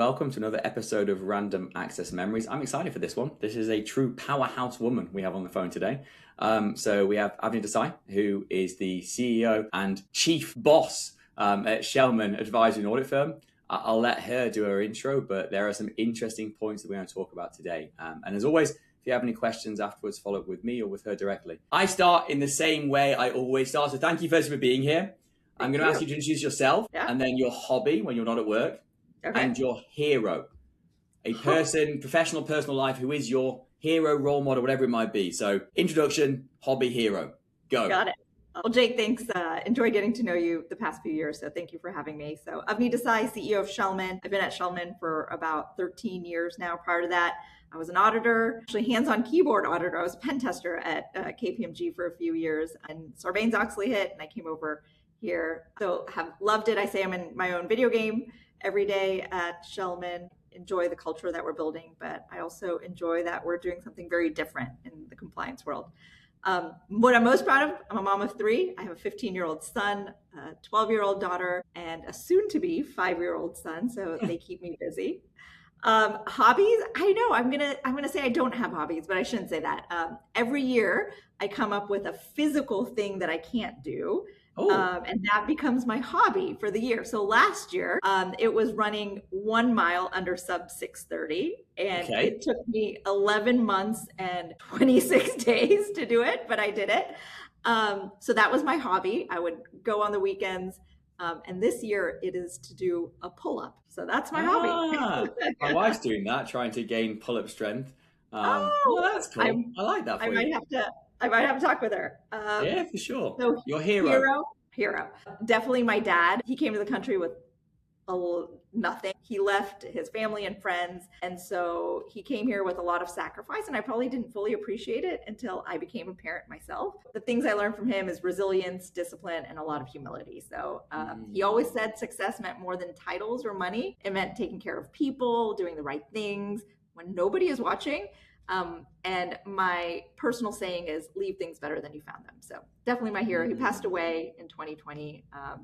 welcome to another episode of Random Access Memories. I'm excited for this one. This is a true powerhouse woman we have on the phone today. So we have Avani Desai, who is the CEO and chief boss at Schellman Advisory and Audit Firm. I'll let her do her intro, but there are some interesting points that we're going to talk about today. And as always, if you have any questions afterwards, follow up with me or with her directly. I start in the same way I always start. So thank you first for being here. I'm going to ask you to introduce yourself and then your hobby when you're not at work and your hero, a person, professional, personal life, who is your hero, role model, whatever it might be. So introduction, hobby, hero, go. Got it. Well, Jake, thanks. Enjoyed getting to know you the past few years. So thank you for having me. So Avani Desai, CEO of Schellman. I've been at Schellman for about 13 years now. Prior to that, I was an auditor, actually hands-on keyboard auditor. I was a pen tester at KPMG for a few years, and Sarbanes-Oxley hit, and I came over here. So have loved it. I say I'm in my own video game every day at Schellman. Enjoy the culture that we're building, but I also enjoy that we're doing something very different in the compliance world. What I'm most proud of, I'm a mom of three. I have a 15-year-old son, a 12-year-old daughter, and a soon-to-be 5-year-old son. So they keep me busy. Hobbies, I know I'm gonna say I don't have hobbies, but I shouldn't say that. Every year I come up with a physical thing that I can't do. And that becomes my hobby for the year. So last year, it was running 1 mile under sub 6:30, and it took me 11 months and 26 days to do it, but I did it. So that was my hobby. I would go on the weekends. And this year it is to do a pull-up. So that's my hobby. My wife's doing that, trying to gain pull-up strength. Well, that's cool. I like that for you. I might have to talk with her. Yeah, for sure. So your hero. Definitely my dad. He came to the country with nothing. He left his family and friends. And so he came here with a lot of sacrifice. And I probably didn't fully appreciate it until I became a parent myself. The things I learned from him is resilience, discipline, and a lot of humility. So he always said success meant more than titles or money. It meant taking care of people, doing the right things when nobody is watching. And my personal saying is leave things better than you found them. So definitely my hero. He passed away in 2020,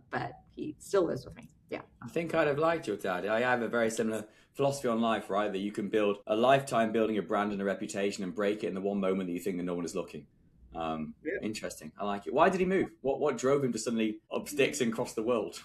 but he still lives with me. Yeah. I think I'd have liked your dad. I have a very similar philosophy on life, right? That you can build a lifetime building a brand and a reputation and break it in the one moment that you think that no one is looking. Interesting. I like it. Why did he move? What drove him to suddenly up sticks and cross the world?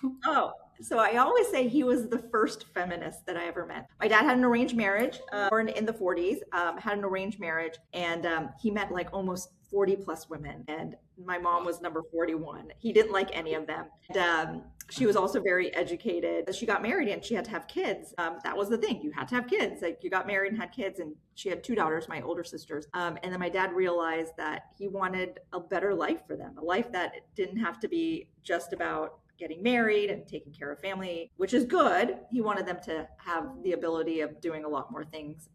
So I always say he was the first feminist that I ever met. My dad had an arranged marriage, born in the 40s, had an arranged marriage, and he met like almost 40 plus women. And my mom was number 41. He didn't like any of them. And, she was also very educated. She got married and she had to have kids. That was the thing. You had to have kids. Like you got married and had kids, and she had 2 daughters, my older sisters. And then my dad realized that he wanted a better life for them, a life that didn't have to be just about getting married and taking care of family, which is good. He wanted them to have the ability of doing a lot more things.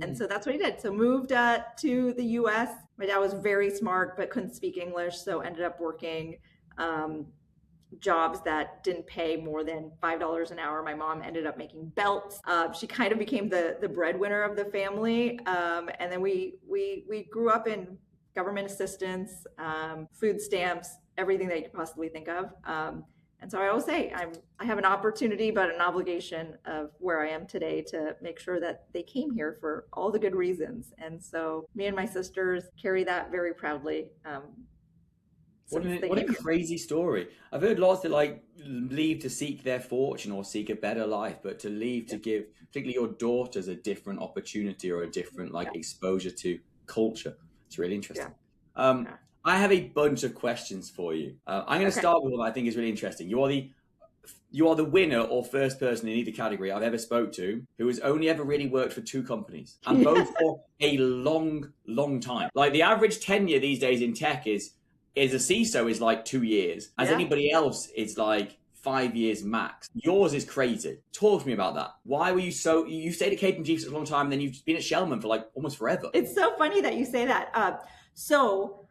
And so that's what he did. So moved to the US. My dad was very smart, but couldn't speak English. So ended up working jobs that didn't pay more than $5 an hour. My mom ended up making belts. She kind of became the breadwinner of the family. And then we grew up in government assistance, food stamps, everything that you could possibly think of. And so I always say I have an opportunity, but an obligation of where I am today to make sure that they came here for all the good reasons. And so me and my sisters carry that very proudly. What a crazy story. I've heard lots that like leave to seek their fortune or seek a better life, but to leave to give particularly your daughters a different opportunity or a different exposure to culture. It's really interesting. I have a bunch of questions for you. I'm going to start with one I think is really interesting. You are the winner or first person in either category I've ever spoke to who has only ever really worked for 2 companies, and both for a long, long time. Like the average tenure these days in tech is a CISO is like 2 years. As anybody else is like 5 years max. Yours is crazy. Talk to me about that. Why were you you stayed at KPMG for such a long time, and then you've been at Schellman for like almost forever. It's so funny that you say that. So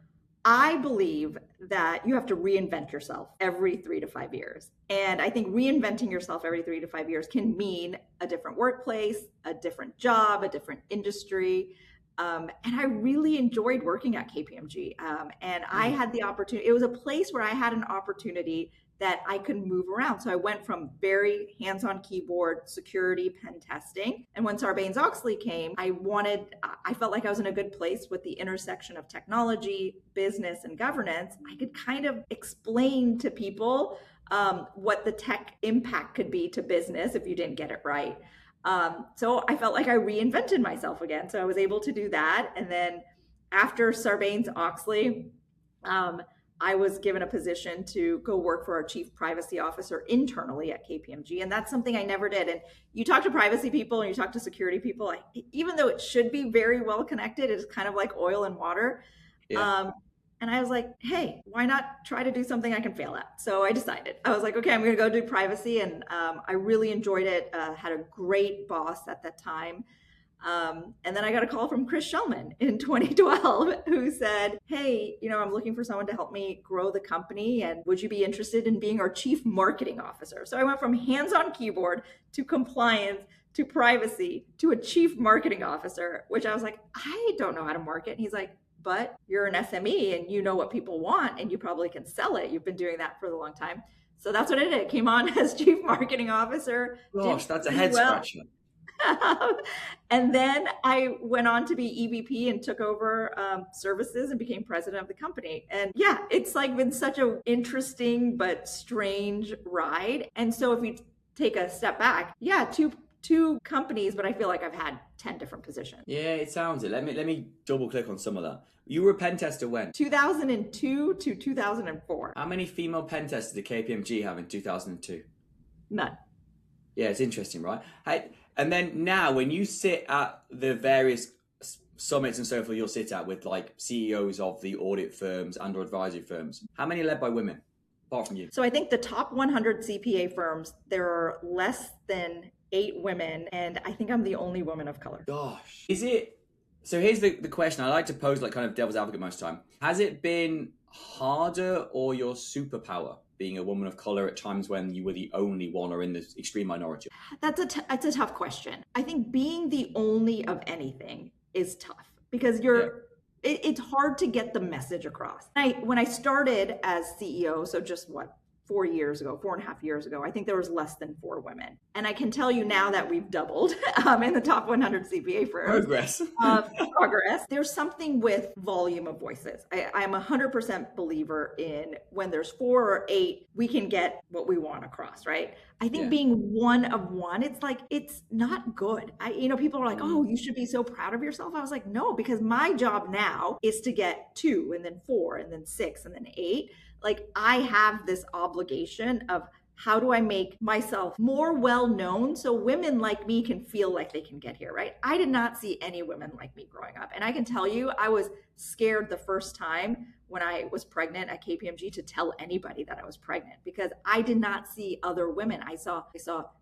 I believe that you have to reinvent yourself every 3 to 5 years. And I think reinventing yourself every 3 to 5 years can mean a different workplace, a different job, a different industry. And I really enjoyed working at KPMG. And I had the opportunity, it was a place where I had an opportunity that I could move around. So I went from very hands-on keyboard security pen testing. And when Sarbanes-Oxley came, I felt like I was in a good place with the intersection of technology, business, and governance. I could kind of explain to people what the tech impact could be to business if you didn't get it right. So I felt like I reinvented myself again. So I was able to do that. And then after Sarbanes-Oxley, I was given a position to go work for our chief privacy officer internally at KPMG. And that's something I never did. And you talk to privacy people and you talk to security people, even though it should be very well connected, it's kind of like oil and water. Yeah. And I was like, hey, why not try to do something I can fail at? So I decided. I was like, okay, I'm going to go do privacy. And I really enjoyed it. Had a great boss at that time. And then I got a call from Chris Schellman in 2012 who said, hey, I'm looking for someone to help me grow the company. And would you be interested in being our chief marketing officer? So I went from hands-on keyboard to compliance to privacy to a chief marketing officer, which I was like, I don't know how to market. And he's like, but you're an SME and you know what people want and you probably can sell it. You've been doing that for a long time. So that's what I did. Came on as chief marketing officer. Gosh, that's a head scratcher. And then I went on to be EVP and took over services and became president of the company. And yeah, it's like been such an interesting but strange ride. And so if you take a step back, yeah, two companies, but I feel like I've had 10 different positions. Yeah, it sounds it. Let me double click on some of that. You were a pen tester when? 2002 to 2004. How many female pen testers did KPMG have in 2002? None. Yeah, it's interesting, right? And then now when you sit at the various summits and so forth you'll sit at with like CEOs of the audit firms and or advisory firms, how many are led by women, apart from you? So I think the top 100 CPA firms, there are less than 8 women, and I think I'm the only woman of color. Gosh. Is it? So here's the question I like to pose, like kind of devil's advocate most of the time. Has it been harder or your superpower being a woman of color at times when you were the only one or in the extreme minority? That's a tough question. I think being the only of anything is tough because it's hard to get the message across. When I started as CEO, so just 4.5 years ago, I think there was less than 4 women. And I can tell you now that we've doubled in the top 100 CPA firms. Progress. There's something with volume of voices. I'm 100% believer in when there's 4 or 8, we can get what we want across, right? I think being one of one, it's not good. People are like, oh, you should be so proud of yourself. I was like, no, because my job now is to get 2 and then 4 and then 6 and then 8. Like I have this obligation of how do I make myself more well-known so women like me can feel like they can get here, right? I did not see any women like me growing up. And I can tell you, I was scared the first time when I was pregnant at KPMG to tell anybody that I was pregnant because I did not see other women. I saw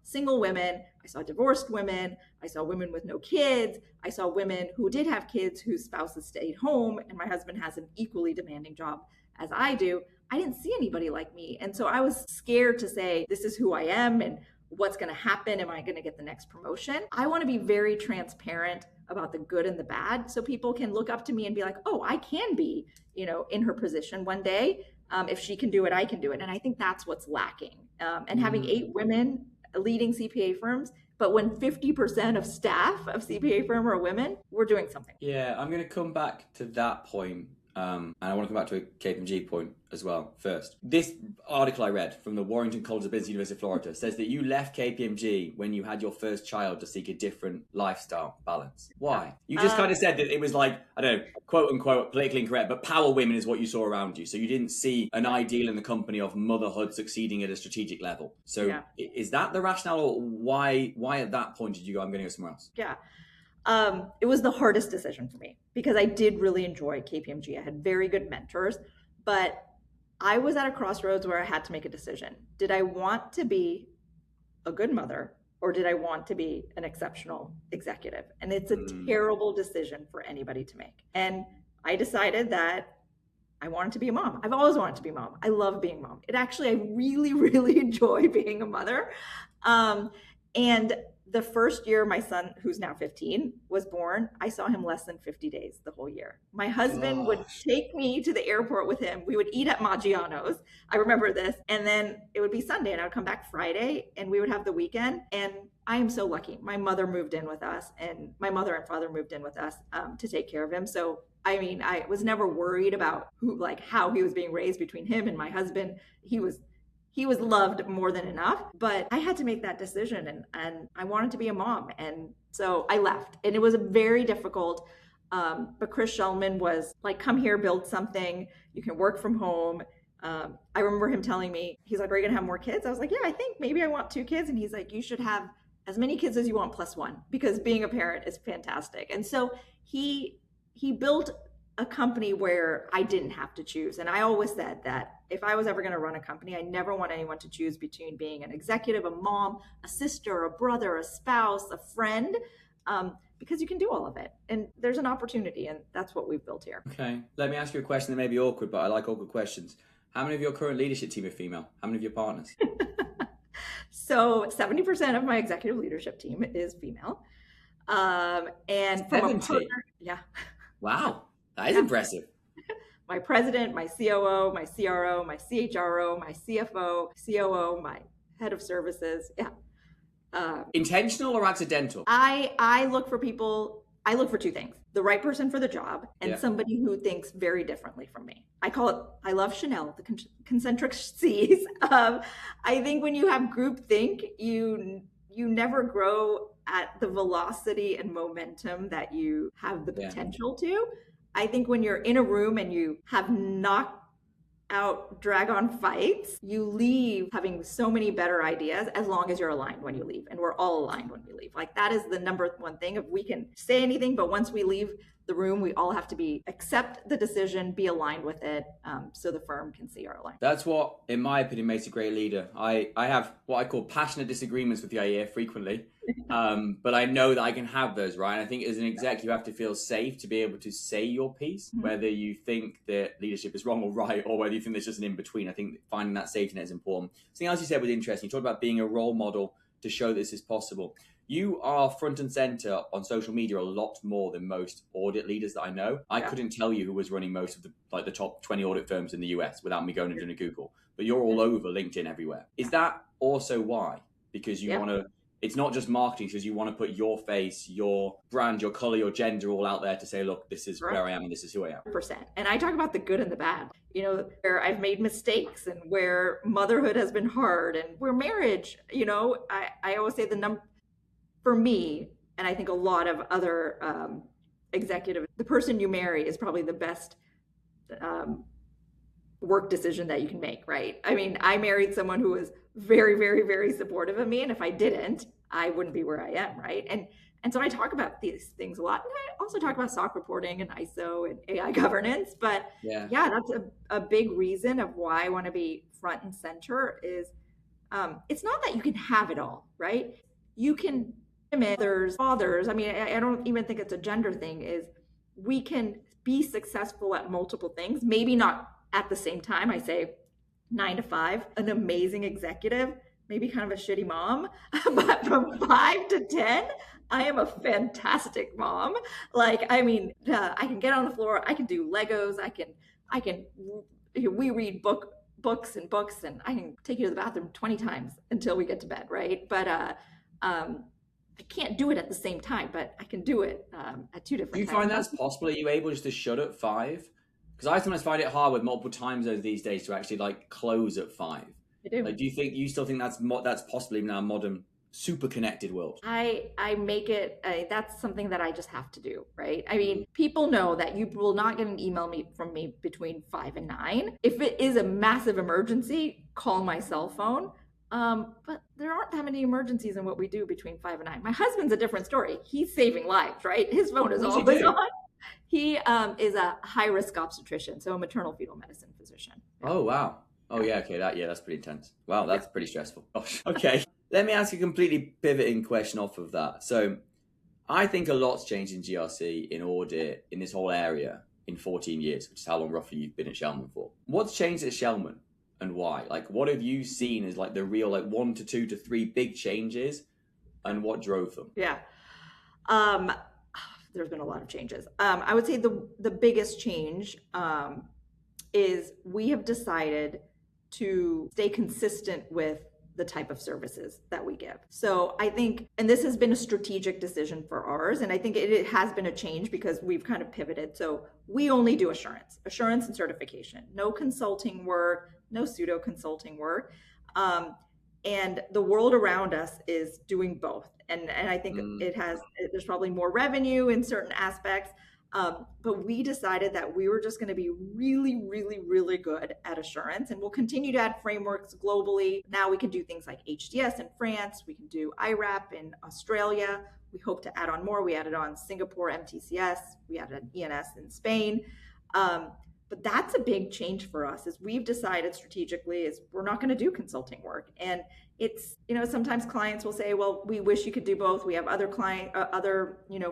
single women, I saw divorced women, I saw women with no kids, I saw women who did have kids whose spouses stayed home, and my husband has an equally demanding job as I do. I didn't see anybody like me. And so I was scared to say, this is who I am and what's going to happen. Am I going to get the next promotion? I want to be very transparent about the good and the bad so people can look up to me and be like, oh, I can be, in her position one day. If she can do it, I can do it. And I think that's what's lacking. And having 8 women leading CPA firms, but when 50% of staff of CPA firm are women, we're doing something. Yeah, I'm going to come back to that point. And I want to come back to a KPMG point as well first. This article I read from the Warrington College of Business, University of Florida, says that you left KPMG when you had your first child to seek a different lifestyle balance. Why? You just kind of said that it was like, I don't know, quote unquote, politically incorrect, but power women is what you saw around you. So you didn't see an ideal in the company of motherhood succeeding at a strategic level. So is that the rationale, or why at that point did you go, I'm going to go somewhere else? Yeah. It was the hardest decision for me because I did really enjoy KPMG. I had very good mentors, but I was at a crossroads where I had to make a decision. Did I want to be a good mother or did I want to be an exceptional executive? And it's a terrible decision for anybody to make. And I decided that I wanted to be a mom. I've always wanted to be a mom. I love being a mom. I really, really enjoy being a mother. And the first year my son, who's now 15, was born, I saw him less than 50 days the whole year. My husband would Gosh. take me to the airport with him. We would eat at Maggiano's. I remember this. And then it would be Sunday and I would come back Friday and we would have the weekend. And I am so lucky. My mother moved in with us and my mother and father moved in with us to take care of him. So, I mean, I was never worried about how he was being raised between him and my husband. He was loved more than enough, but I had to make that decision and I wanted to be a mom. And so I left and it was a very difficult, but Chris Schellman was like, come here, build something. You can work from home. I remember him telling me, he's like, are you gonna have more kids? I was like, yeah, I think maybe I want 2 kids. And he's like, you should have as many kids as you want plus 1 because being a parent is fantastic. And so he built a company where I didn't have to choose. And I always said that if I was ever going to run a company, I never want anyone to choose between being an executive, a mom, a sister, a brother, a spouse, a friend, because you can do all of it. And there's an opportunity, and that's what we've built here. Okay. Let me ask you a question that may be awkward, but I like awkward questions. How many of your current leadership team are female? How many of your partners? So 70% of my executive leadership team is female. And from 70? a partner, yeah. Wow. That is impressive. My president, my COO, my CRO, my CHRO, my CFO, COO, my head of services. Yeah. Intentional or accidental? I look for people, I look for 2 things. The right person for the job and somebody who thinks very differently from me. I call it, I love Chanel, the concentric C's. I think when you have groupthink, you never grow at the velocity and momentum that you have the potential to. I think when you're in a room and you have knocked out drag on fights, you leave having so many better ideas as long as you're aligned when you leave. And we're all aligned when we leave. Like that is the number one thing. If we can say anything, but once we leave the room, we all have to accept the decision, be aligned with it, so the firm can see our alignment. That's what, in my opinion, makes a great leader. I have what I call passionate disagreements with Yair frequently, but I know that I can have those, right? And I think as an exec, you have to feel safe to be able to say your piece, whether you think that leadership is wrong or right, or whether you think there's just an in-between. I think finding that safety net is important. Something else you said was interesting. You talked about being a role model to show this is possible. You are front and center on social media a lot more than most audit leaders that I know. I couldn't tell you who was running most of the top 20 audit firms in the US without me going and doing a Google, but you're all over LinkedIn everywhere. Is that also why? Because you want to, it's not just marketing, because you want to put your face, your brand, your color, your gender all out there to say, look, this is where I am and this is who I am. Percent. And I talk about the good and the bad, where I've made mistakes and where motherhood has been hard and where marriage, I always say for me, and I think a lot of other executives, the person you marry is probably the best work decision that you can make, right? I mean, I married someone who was very, very, very supportive of me. And if I didn't, I wouldn't be where I am, right? And so I talk about these things a lot. And I also talk about SOC reporting and ISO and AI governance. But that's a big reason of why I want to be front and center is it's not that you can have it all, right? You can mothers, fathers. I mean, I don't even think it's a gender thing, is we can be successful at multiple things, maybe not at the same time. I say 9 to 5, an amazing executive, maybe kind of a shitty mom, but from 5 to 10, I am a fantastic mom. Like, I mean, I can get on the floor, I can do Legos, we read books and books, and I can take you to the bathroom 20 times until we get to bed, right? But I can't do it at the same time, but I can do it at 2 different times. Do you find that's possible? Are you able just to shut at 5? Because I sometimes find it hard with multiple time zones these days to actually close at 5. I do. Do you still think that's possible in our modern super connected world? I make it, that's something that I just have to do, right? I mean, people know that you will not get an email from me between 5 and 9. If it is a massive emergency, call my cell phone. But there aren't that many emergencies in what we do between 5 and 9. My husband's a different story. He's saving lives, right? His phone is always on. He is a high-risk obstetrician, so a maternal fetal medicine physician. Oh, wow. Oh, yeah. Okay. That's pretty intense. Wow. That's pretty stressful. Okay. Let me ask you a completely pivoting question off of that. So I think a lot's changed in GRC, in audit, in this whole area in 14 years, which is how long roughly you've been at Schellman for. What's changed at Schellman? And why? What have you seen as the real 1 to 2 to 3 big changes and what drove them? Yeah. Um, there's been a lot of changes. I would say the biggest change is we have decided to stay consistent with the type of services that we give. So I think, and this has been a strategic decision for ours, and I think it has been a change because we've kind of pivoted. So we only do assurance and certification, no consulting work, no pseudo consulting work. And the world around us is doing both. And I think there's probably more revenue in certain aspects. But we decided that we were just going to be really, really, really good at assurance, and we'll continue to add frameworks globally. Now we can do things like HDS in France, we can do IRAP in Australia. We hope to add on more. We added on Singapore MTCS, we added ENS in Spain. But that's a big change for us, is we've decided strategically is we're not going to do consulting work. And it's, sometimes clients will say, well, we wish you could do both. We have other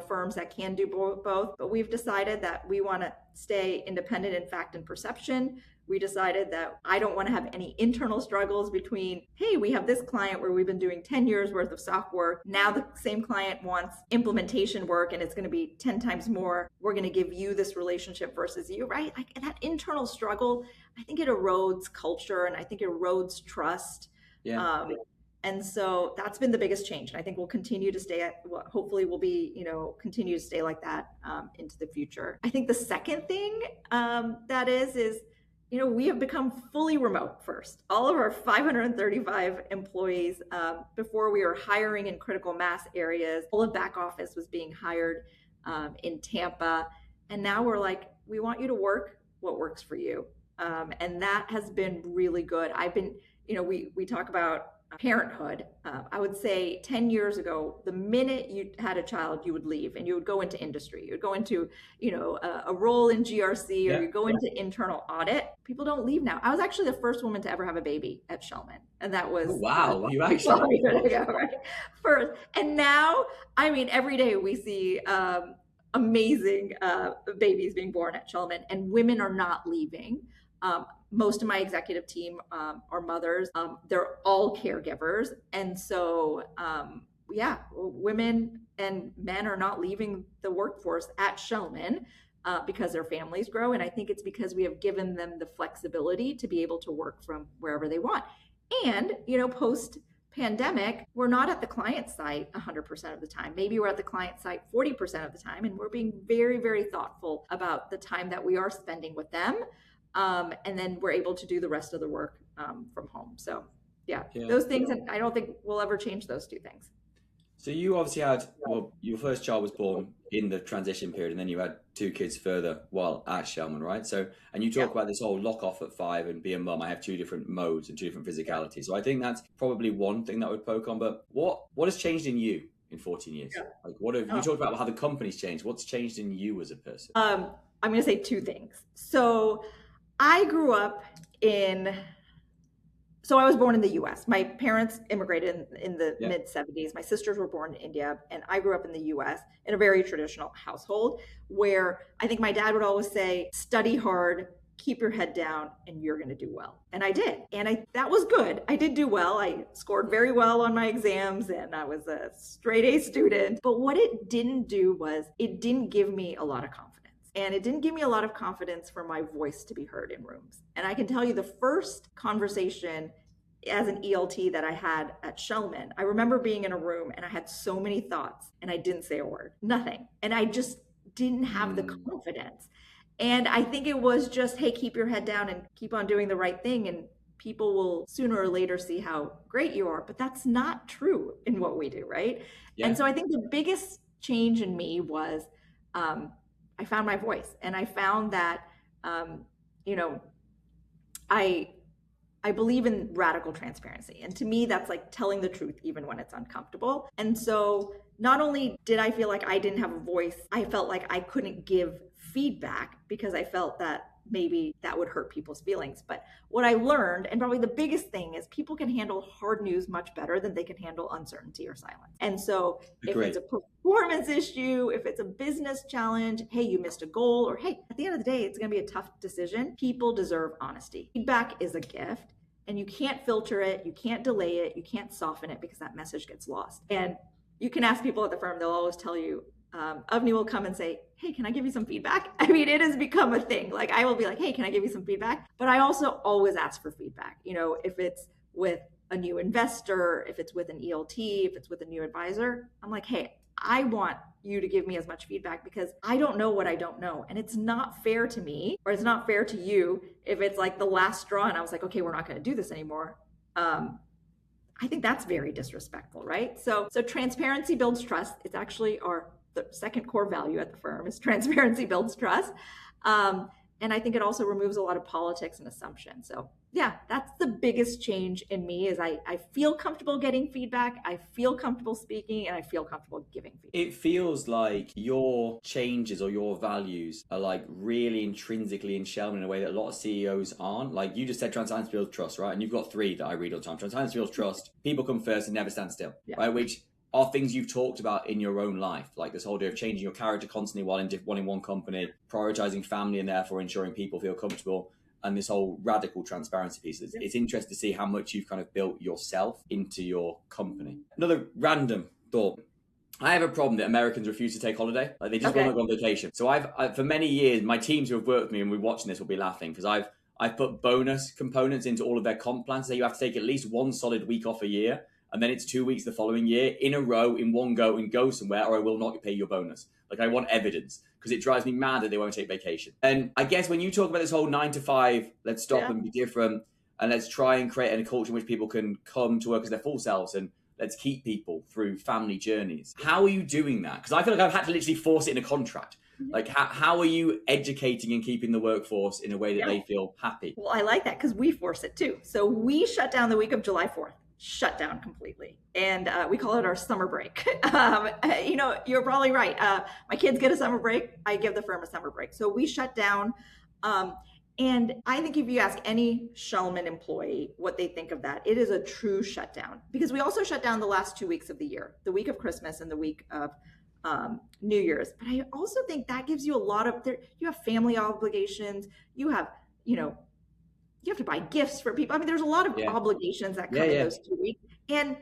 firms that can do both, but we've decided that we want to stay independent in fact and perception. We decided that I don't want to have any internal struggles between, hey, we have this client where we've been doing 10 years worth of SOC work. Now the same client wants implementation work and it's going to be 10 times more. We're going to give you this relationship versus you, right? Like that internal struggle, I think it erodes culture and I think it erodes trust. Yeah. And so that's been the biggest change. And I think we'll continue to hopefully we'll be, continue to stay like that into the future. I think the second thing that is, we have become fully remote first. All of our 535 employees, before we were hiring in critical mass areas, all of back office was being hired in Tampa. And now we're like, we want you to work what works for you. And that has been really good. We talk about parenthood. I would say 10 years ago, the minute you had a child, you would leave and you would go into industry. You would go into, a role in GRC or you go into internal audit. People don't leave now. I was actually the first woman to ever have a baby at Schellman. And that was wow. You actually right? First. And now, every day we see amazing babies being born at Schellman, and women are not leaving. Most of my executive team are mothers. They're all caregivers. And so, women and men are not leaving the workforce at Schellman because their families grow. And I think it's because we have given them the flexibility to be able to work from wherever they want. And, post pandemic, we're not at the client site 100% of the time. Maybe we're at the client site 40% of the time. And we're being very, very thoughtful about the time that we are spending with them. And then we're able to do the rest of the work from home. So those things, and I don't think we'll ever change those two things. So you obviously had, your first child was born in the transition period, and then you had two kids further while at Schellman, right? So, and you talk about this whole lock off at 5 and be a mum. I have two different modes and two different physicalities. So I think that's probably one thing that would poke on. But what has changed in you in 14 years? Yeah. Like you talked about how the company's changed. What's changed in you as a person? I'm going to say two things. So I grew up I was born in the US. My parents immigrated in the mid 70s. My sisters were born in India, and I grew up in the US in a very traditional household where I think my dad would always say, study hard, keep your head down, and you're going to do well. And I did. And that was good. I did do well. I scored very well on my exams and I was a straight A student. But what it didn't do was it didn't give me a lot of confidence. And it didn't give me a lot of confidence for my voice to be heard in rooms. And I can tell you the first conversation as an ELT that I had at Schellman, I remember being in a room and I had so many thoughts and I didn't say a word, nothing. And I just didn't have the confidence. And I think it was just, hey, keep your head down and keep on doing the right thing. And people will sooner or later see how great you are. But that's not true in what we do, right? Yeah. And so I think the biggest change in me was I found my voice, and I found that, I believe in radical transparency. And to me, that's like telling the truth, even when it's uncomfortable. And so not only did I feel like I didn't have a voice, I felt like I couldn't give feedback because I felt that maybe that would hurt people's feelings. But what I learned, and probably the biggest thing, is people can handle hard news much better than they can handle uncertainty or silence. And so if it's a performance issue, if it's a business challenge, hey, you missed a goal, or hey, at the end of the day, it's going to be a tough decision. People deserve honesty. Feedback is a gift, and you can't filter it, you can't delay it, you can't soften it because that message gets lost. And you can ask people at the firm, they'll always tell you, Avani will come and say, hey, can I give you some feedback? I mean, it has become a thing. Like I will be like, hey, can I give you some feedback? But I also always ask for feedback. You know, if it's with a new investor, if it's with an ELT, if it's with a new advisor, I'm like, hey, I want you to give me as much feedback because I don't know what I don't know. And it's not fair to me, or it's not fair to you if it's like the last straw and I was like, okay, we're not going to do this anymore. I think that's very disrespectful, right? So transparency builds trust. It's actually the second core value at the firm is transparency builds trust. And I think it also removes a lot of politics and assumptions. So yeah, that's the biggest change in me is I feel comfortable getting feedback. I feel comfortable speaking and I feel comfortable giving feedback. It feels like your changes or your values are like really intrinsically in Schellman in a way that a lot of CEOs aren't. Like you just said, transparency builds trust, right? And you've got 3 that I read all the time. Transparency builds trust, people come first and never stand still, right? Which are things you've talked about in your own life, like this whole idea of changing your character constantly while in one company, prioritizing family and therefore ensuring people feel comfortable, and this whole radical transparency piece. It's interesting to see how much you've kind of built yourself into your company. Another random thought. I have a problem that Americans refuse to take holiday. Like they just want to go on vacation. So I've for many years, my teams who have worked with me and we're watching this will be laughing because I've put bonus components into all of their comp plans. So you have to take at least 1 solid week off a year. And then it's 2 weeks the following year in a row, in one go, and go somewhere, or I will not pay your bonus. Like I want evidence because it drives me mad that they won't take vacation. And I guess when you talk about this whole 9 to 5, let's stop and be different, and let's try and create a culture in which people can come to work as their full selves, and let's keep people through family journeys. How are you doing that? Because I feel like I've had to literally force it in a contract. Like how are you educating and keeping the workforce in a way that they feel happy? Well, I like that because we force it too. So we shut down the week of July 4th. Shut down completely. And we call it our summer break. You know, you're probably right. My kids get a summer break. I give the firm a summer break. So we shut down. And I think if you ask any Schellman employee what they think of that, it is a true shutdown because we also shut down the last 2 weeks of the year, the week of Christmas and the week of New Year's. But I also think that gives you a lot of, you have family obligations, you have, you have to buy gifts for people. I mean, there's a lot of obligations that come in those 2 weeks, and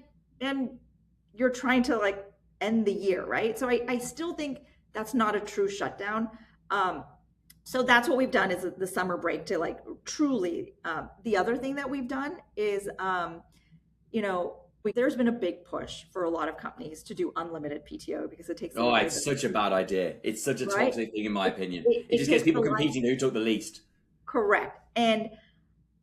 you're trying to like end the year, right? So I still think that's not a true shutdown. So that's what we've done is the summer break to like truly. The other thing that we've done is, there's been a big push for a lot of companies to do unlimited PTO because it takes. Oh, it's such a bad idea. It's such a toxic thing, in my opinion. It just gets people competing who took the least. Correct, and.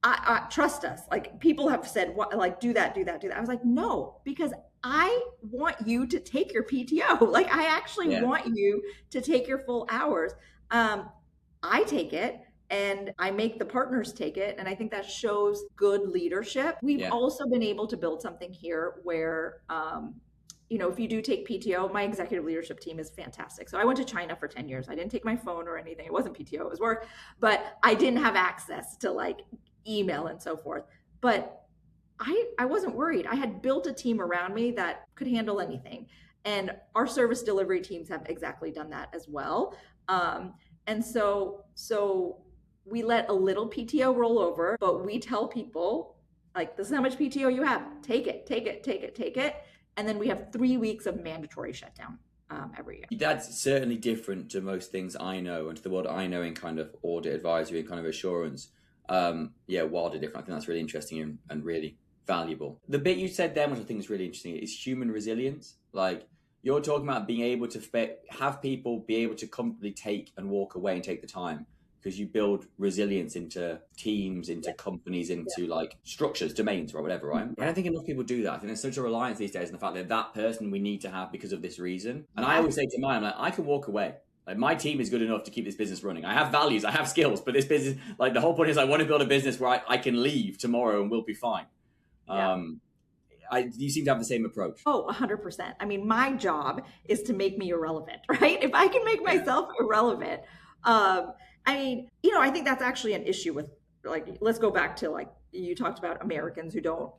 I trust us. Like people have said, what, like do that. I was like, no, because I want you to take your PTO. Like I actually want you to take your full hours. I take it and I make the partners take it. And I think that shows good leadership. We've also been able to build something here where, if you do take PTO, my executive leadership team is fantastic. So I went to China for 10 years. I didn't take my phone or anything. It wasn't PTO, it was work, but I didn't have access to like email and so forth. But I wasn't worried. I had built a team around me that could handle anything. And our service delivery teams have exactly done that as well. And so we let a little PTO roll over, but we tell people like, this is how much PTO you have. Take it. And then we have 3 weeks of mandatory shutdown every year. That's certainly different to most things I know and to the world I know in kind of audit advisory and kind of assurance. Wildly different. I think that's really interesting and really valuable. The bit you said then, which I think is really interesting, is human resilience. Like you're talking about being able to have people be able to comfortably take and walk away and take the time because you build resilience into teams, into companies, into like structures, domains, or whatever, right? I don't think enough people do that. I think there's such a reliance these days on the fact that person we need to have because of this reason. And I always say to mine, I'm like, I can walk away. Like my team is good enough to keep this business running. I have values, I have skills, but this business, like the whole point is I want to build a business where I can leave tomorrow and we'll be fine. You seem to have the same approach. Oh, 100%. I mean, my job is to make me irrelevant, right? If I can make myself irrelevant, I think that's actually an issue with like, let's go back to like, you talked about Americans who don't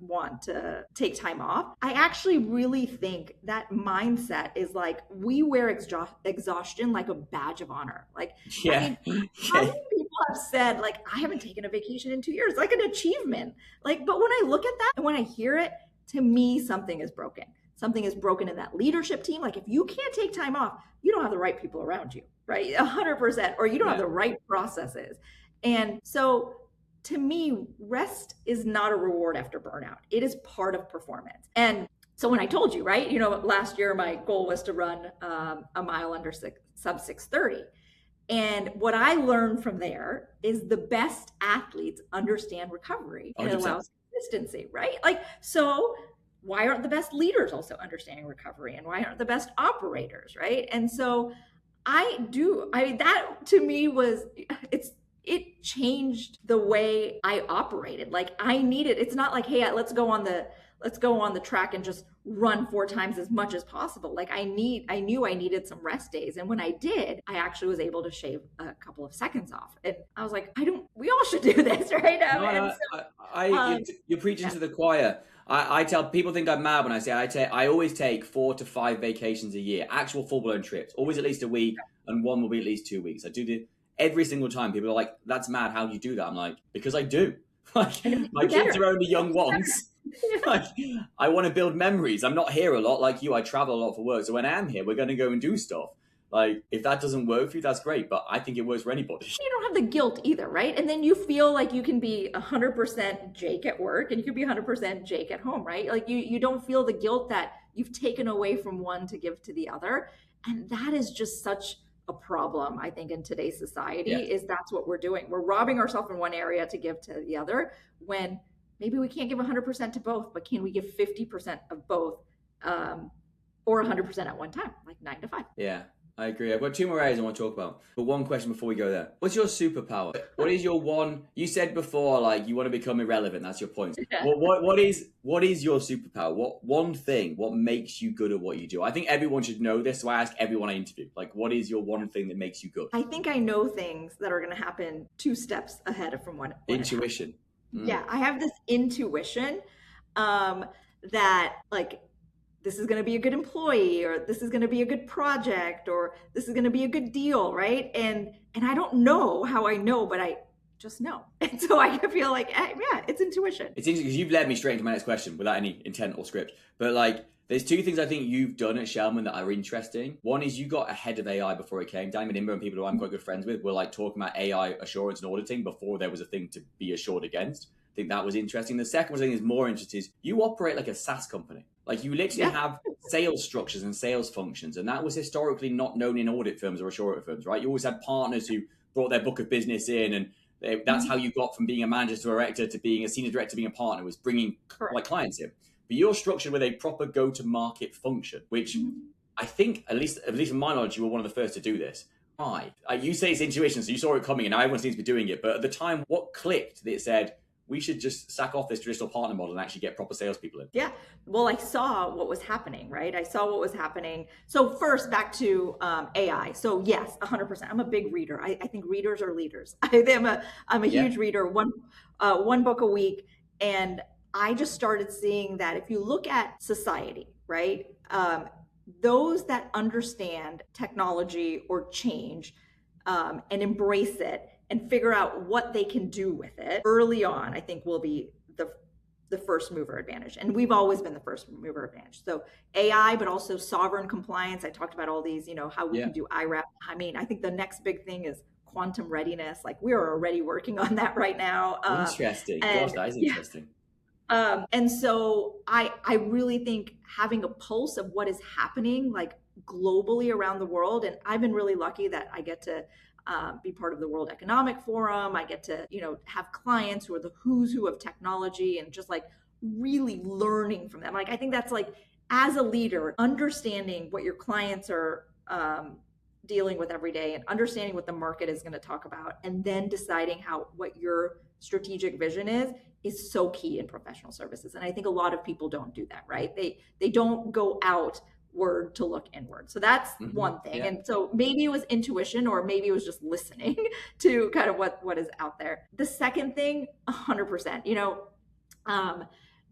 want to take time off. I actually really think that mindset is like, we wear exhaustion like a badge of honor. Like, how many people have said like, I haven't taken a vacation in 2 years, like an achievement. Like, but when I look at that and when I hear it, to me, something is broken. something is broken in that leadership team. Like if you can't take time off, you don't have the right people around you, right? 100%, or you don't have the right processes. And so to me, rest is not a reward after burnout. It is part of performance. And so when I told you, right, last year my goal was to run a mile under sub 6:30. And what I learned from there is the best athletes understand recovery, and 100%. it allows consistency, right? Like, so why aren't the best leaders also understanding recovery, and why aren't the best operators, right? And so that to me it changed the way I operated. Like it's not like, hey, let's go on the track and just run 4 times as much as possible. Like I knew I needed some rest days. And when I did, I actually was able to shave a couple of seconds off. And I was like, we all should do this right now. You're preaching to the choir. I tell people think I'm mad when I say I always take 4 to 5 vacations a year, actual full-blown trips, always at least a week, and one will be at least 2 weeks. I do every single time. People are like, that's mad. How do you do that? I'm like, because I do. Like, my kids are only young once. Like, I want to build memories. I'm not here a lot like you. I travel a lot for work. So when I am here, we're going to go and do stuff. Like, if that doesn't work for you, that's great. But I think it works for anybody. You don't have the guilt either, right? And then you feel like you can be 100% Jake at work and you can be 100% Jake at home, right? Like you don't feel the guilt that you've taken away from one to give to the other. And that is just such a problem, I think, in today's society. Is that's what we're doing. We're robbing ourselves in one area to give to the other, when maybe we can't give 100% to both, but can we give 50% of both, or 100% at one time, like 9 to 5? Yeah, I agree. I've got 2 more areas I want to talk about, but one question before we go there. What's your superpower? What is your one? You said before, like, you want to become irrelevant. That's your point. Yeah. What is your superpower? What one thing? What makes you good at what you do? I think everyone should know this, so I ask everyone I interview, like, what is your one thing that makes you good? I think I know things that are going to happen 2 steps ahead from when intuition. Yeah, I have this intuition that, like, this is going to be a good employee, or this is going to be a good project, or this is going to be a good deal, right? And I don't know how I know, but I just know. And so I feel like, yeah, it's intuition. It's interesting because you've led me straight into my next question without any intent or script. But like, there's 2 things I think you've done at Schellman that are interesting. One is you got ahead of AI before it came down. In Edinburgh, and people who I'm quite good friends with were like talking about AI assurance and auditing before there was a thing to be assured against. I think that was interesting. The second thing is more interesting is you operate like a SaaS company. Like you literally have sales structures and sales functions. And that was historically not known in audit firms or assurance firms, right? You always had partners who brought their book of business in, and that's how you got from being a manager to a director to being a senior director to being a partner, was bringing like clients in. But you're structured with a proper go-to-market function, which I think, at least from my knowledge, you were one of the first to do this. Why? You say it's intuition, so you saw it coming, and now everyone seems to be doing it. But at the time, what clicked that said, we should just sack off this traditional partner model and actually get proper salespeople in? Yeah. Well, I saw what was happening, right? I saw what was happening. So first, back to AI. So yes, 100%. I'm a big reader. I think readers are leaders. I'm a huge reader. One book a week. And I just started seeing that if you look at society, right? Those that understand technology or change and embrace it and figure out what they can do with it early on, I think will be the first mover advantage. And we've always been the first mover advantage. So AI, but also sovereign compliance. I talked about all these, how we can do IRAP. I mean, I think the next big thing is quantum readiness. Like we are already working on that right now. Interesting. Gosh, that is interesting. And so I really think having a pulse of what is happening, like globally around the world. And I've been really lucky that I get to be part of the World Economic Forum. I get to, have clients who are the who's who of technology, and just like really learning from them. Like, I think that's like, as a leader, understanding what your clients are dealing with every day, and understanding what the market is going to talk about, and then deciding what your strategic vision is so key in professional services. And I think a lot of people don't do that, right? They don't go outward to look inward. So that's one thing. Yeah. And so maybe it was intuition, or maybe it was just listening to kind of what is out there. The second thing, 100%,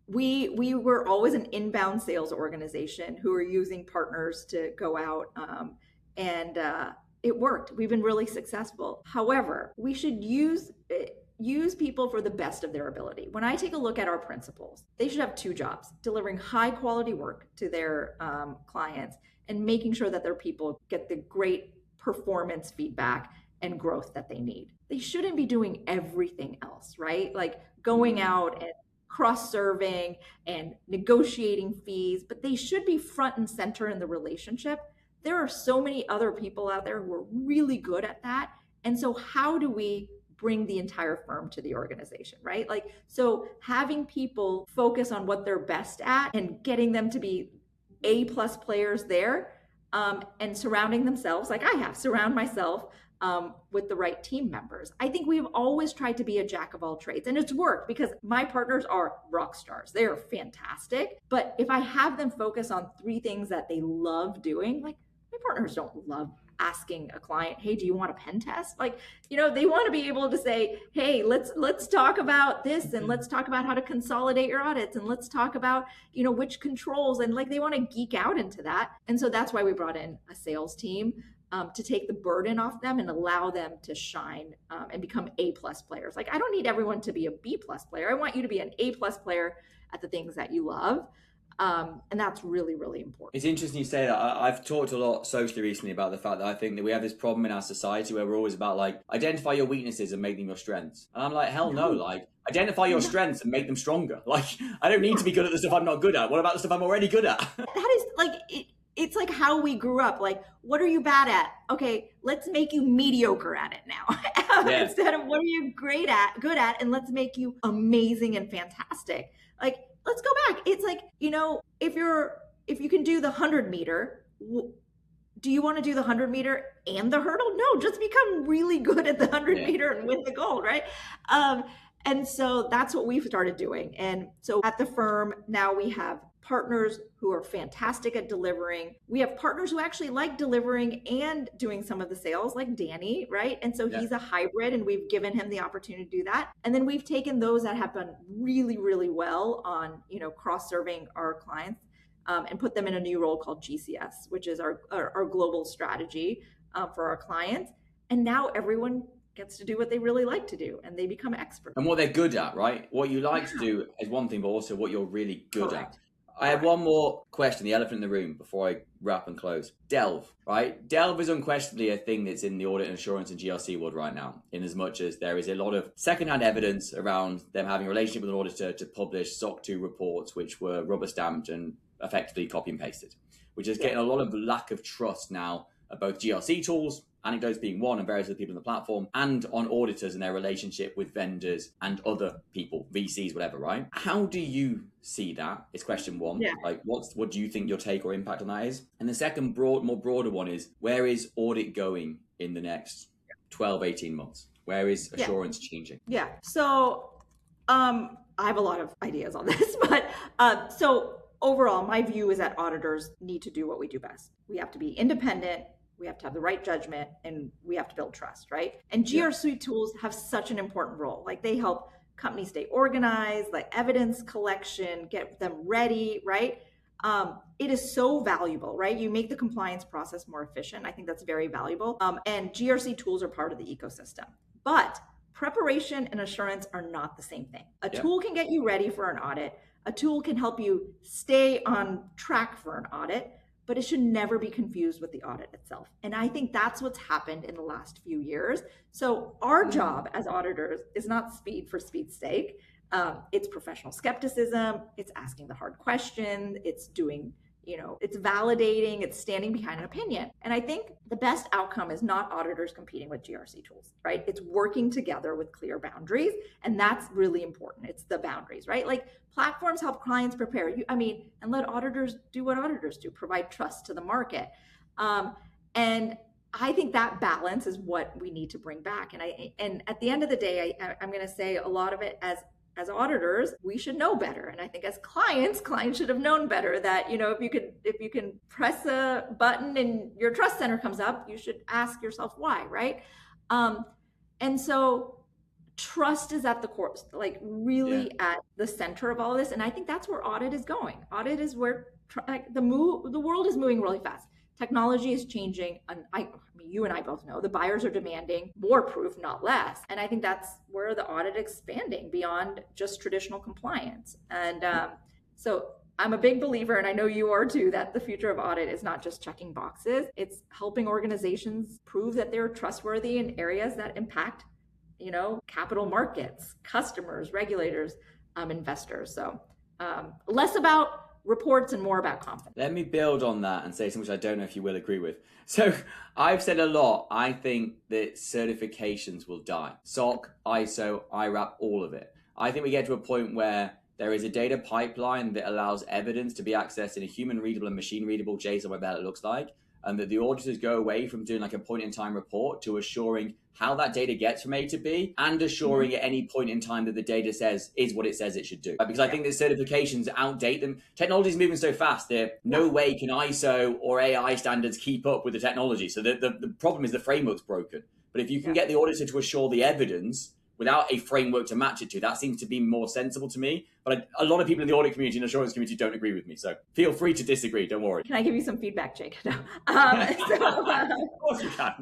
we were always an inbound sales organization who are using partners to go out, and it worked. We've been really successful. However, we should use use people for the best of their ability. When I take a look at our principals, they should have two jobs: delivering high quality work to their clients and making sure that their people get the great performance feedback and growth that they need. They shouldn't be doing everything else, right? Like going out and cross-serving and negotiating fees, but they should be front and center in the relationship. There are so many other people out there who are really good at that. And so how do we bring the entire firm to the organization, right? Like, so having people focus on what they're best at and getting them to be A+ players there, and surrounding themselves, like I have, surround myself with the right team members. I think we've always tried to be a jack of all trades, and it's worked because my partners are rock stars. They are fantastic. But if I have them focus on 3 things that they love doing, like my partners don't love asking a client, hey, do you want a pen test? Like, they want to be able to say, hey, let's talk about this, and let's talk about how to consolidate your audits, and let's talk about, which controls, and like they want to geek out into that. And so that's why we brought in a sales team to take the burden off them and allow them to shine and become A+ players. Like, I don't need everyone to be a B+ player. I want you to be an A+ player at the things that you love. And that's really, really important. It's interesting you say that. I've talked a lot socially recently about the fact that I think that we have this problem in our society where we're always about like, identify your weaknesses and make them your strengths. And I'm like, hell no, like identify your strengths and make them stronger. Like, I don't need to be good at the stuff I'm not good at. What about the stuff I'm already good at? That is like, it's like how we grew up. Like, what are you bad at? Okay, let's make you mediocre at it now. Instead of what are you good at, and let's make you amazing and fantastic. Like, let's go back. It's like, if you can do the 100 meter, do you want to do the 100 meter and the hurdle? No, just become really good at the 100 meter and win the gold, right? And so that's what we've started doing. And so at the firm now we have partners who are fantastic at delivering. We have partners who actually like delivering and doing some of the sales, like Danny, right? And so he's a hybrid, and we've given him the opportunity to do that. And then we've taken those that have done really, really well on, cross-serving our clients, and put them in a new role called GCS, which is our global strategy for our clients. And now everyone gets to do what they really like to do, and they become experts. And what they're good at, right? What you like to do is one thing, but also what you're really good at. I have one more question, the elephant in the room, before I wrap and close. Delve, right? Delve is unquestionably a thing that's in the audit and assurance and GRC world right now, in as much as there is a lot of secondhand evidence around them having a relationship with an auditor to publish SOC 2 reports, which were rubber stamped and effectively copy and pasted, which is getting a lot of lack of trust now of both GRC tools, Anecdotes being one, and various other people on the platform, and on auditors and their relationship with vendors and other people, VCs, whatever, right? How do you see that? Is question one. Like, what do you think your take or impact on that is? And the second more broader one is, where is audit going in the next 12, 18 months? Where is assurance changing? So I have a lot of ideas on this, but so overall, my view is that auditors need to do what we do best. We have to be independent. We have to have the right judgment, and we have to build trust, right? And GRC tools have such an important role. Like, they help companies stay organized, like evidence collection, get them ready, right? It is so valuable, right? You make the compliance process more efficient. I think that's very valuable. And GRC tools are part of the ecosystem. But preparation and assurance are not the same thing. A tool can get you ready for an audit. A tool can help you stay on track for an audit, but it should never be confused with the audit itself. And I think that's what's happened in the last few years. So our job as auditors is not speed for speed's sake. It's professional skepticism. It's asking the hard question. It's doing, it's validating. It's standing behind an opinion. And I think the best outcome is not auditors competing with GRC tools, right? It's working together with clear boundaries. And that's really important. It's the boundaries, right? Like, platforms help clients prepare. And let auditors do what auditors do, provide trust to the market. And I think that balance is what we need to bring back. And at the end of the day, I'm going to say a lot of it as auditors, we should know better. And I think as clients should have known better that, if you can press a button and your trust center comes up, you should ask yourself why, right? And so trust is at the core, like really at the center of all of this. And I think that's where audit is going. Audit is where the world is moving really fast. technology is changing. And I mean, you and I both know the buyers are demanding more proof, not less. And I think that's where the audit expanding beyond just traditional compliance. And so I'm a big believer, and I know you are too, that the future of audit is not just checking boxes. It's helping organizations prove that they're trustworthy in areas that impact, capital markets, customers, regulators, investors. So less about reports and more about confidence. Let me build on that and say something which I don't know if you will agree with. So I've said a lot. I think that certifications will die. SOC, ISO, IRAP, all of it. I think we get to a point where there is a data pipeline that allows evidence to be accessed in a human readable and machine readable JSON, whatever that looks like, and that the auditors go away from doing like a point in time report to assuring how that data gets from A to B, and assuring at any point in time that the data says is what it says it should do. Because I think that certifications outdate them. Technology is moving so fast that no way can ISO or AI standards keep up with the technology. So the problem is the framework's broken. But if you can get the auditor to assure the evidence without a framework to match it to, that seems to be more sensible to me. But a lot of people in the audit community and assurance community don't agree with me. So feel free to disagree. Don't worry. Can I give you some feedback, Jake? No. Of course you can.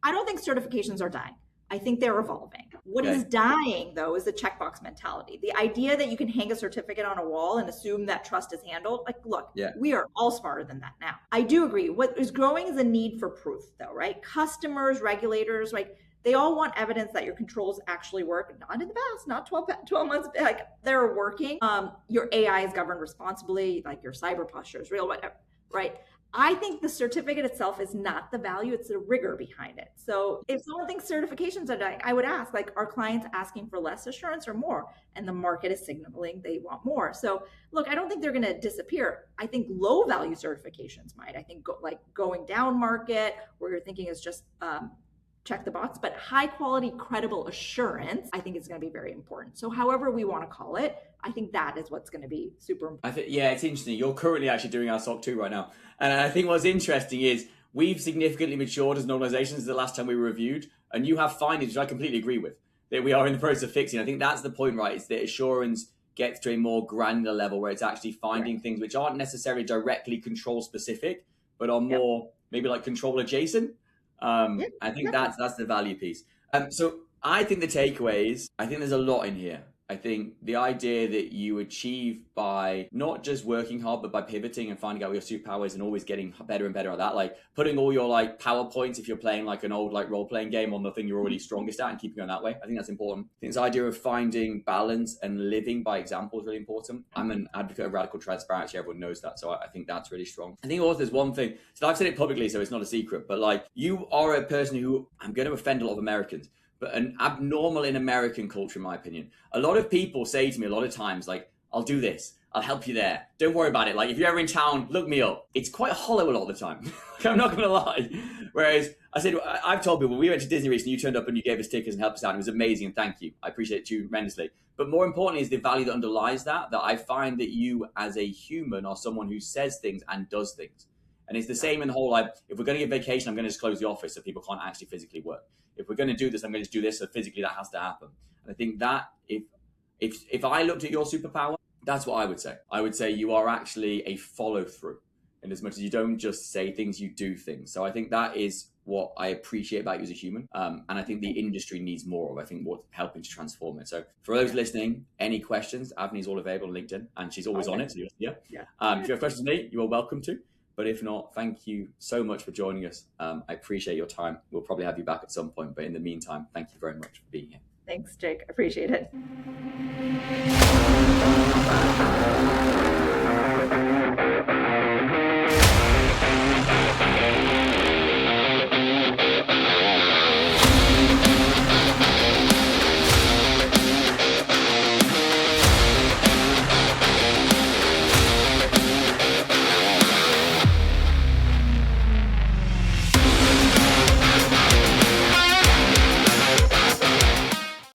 I don't think certifications are dying. I think they're evolving. What is dying, though, is the checkbox mentality. The idea that you can hang a certificate on a wall and assume that trust is handled. Like, look, we are all smarter than that now. I do agree. What is growing is a need for proof, though, right? Customers, regulators, like, they all want evidence that your controls actually work, not in the past, not 12 months, like they're working. Your AI is governed responsibly, like your cyber posture is real, whatever, right? I think the certificate itself is not the value, it's the rigor behind it. So if someone thinks certifications are dying, I would ask, like, are clients asking for less assurance or more? And the market is signaling they want more. So look, I don't think they're going to disappear. I think low value certifications might. I think going down market, where you're thinking is just check the box, but high quality, credible assurance, I think is going to be very important. So however we want to call it, I think that is what's going to be super important. I think, it's interesting. You're currently actually doing our SOC 2 right now. And I think what's interesting is we've significantly matured as an organization since the last time we were reviewed. And you have findings, which I completely agree with, that we are in the process of fixing. I think that's the point, right? Is that assurance gets to a more granular level where it's actually finding things which aren't necessarily directly control specific, but are more maybe like control adjacent. I think that's the value piece. So I think the takeaways, I think there's a lot in here. I think the idea that you achieve by not just working hard, but by pivoting and finding out what your superpowers and always getting better and better at that, like putting all your like PowerPoints, if you're playing like an old like role-playing game, on the thing you're already strongest at and keeping going that way. I think that's important. I think this idea of finding balance and living by example is really important. I'm an advocate of radical transparency. Everyone knows that. So I think that's really strong. I think also there's one thing, so I've said it publicly, so it's not a secret, but like you are a person who, I'm going to offend a lot of Americans, but an abnormal in American culture, in my opinion. A lot of people say to me a lot of times, like, I'll do this, I'll help you there, don't worry about it. Like, if you're ever in town, look me up. It's quite hollow a lot of the time. I'm not going to lie. Whereas I said, I've told people, we went to Disney recently, you turned up and you gave us tickets and helped us out. It was amazing, and thank you. I appreciate you tremendously. But more importantly is the value that underlies that I find that you as a human are someone who says things and does things. And it's the same in the whole, like, if we're going to get vacation, I'm going to just close the office so people can't actually physically work. If we're going to do this, I'm going to just do this, so physically that has to happen. And I think that if I looked at your superpower, that's what I would say. I would say you are actually a follow-through, in as much as you don't just say things, you do things. So I think that is what I appreciate about you as a human. And I think the industry needs more of, I think, what's helping to transform it. So for those listening, any questions, Avani's all available on LinkedIn, and she's always on it. So if you have questions for me, you are welcome to. But if not, thank you so much for joining us. I appreciate your time. We'll probably have you back at some point. But in the meantime, thank you very much for being here. Thanks, Jake. Appreciate it.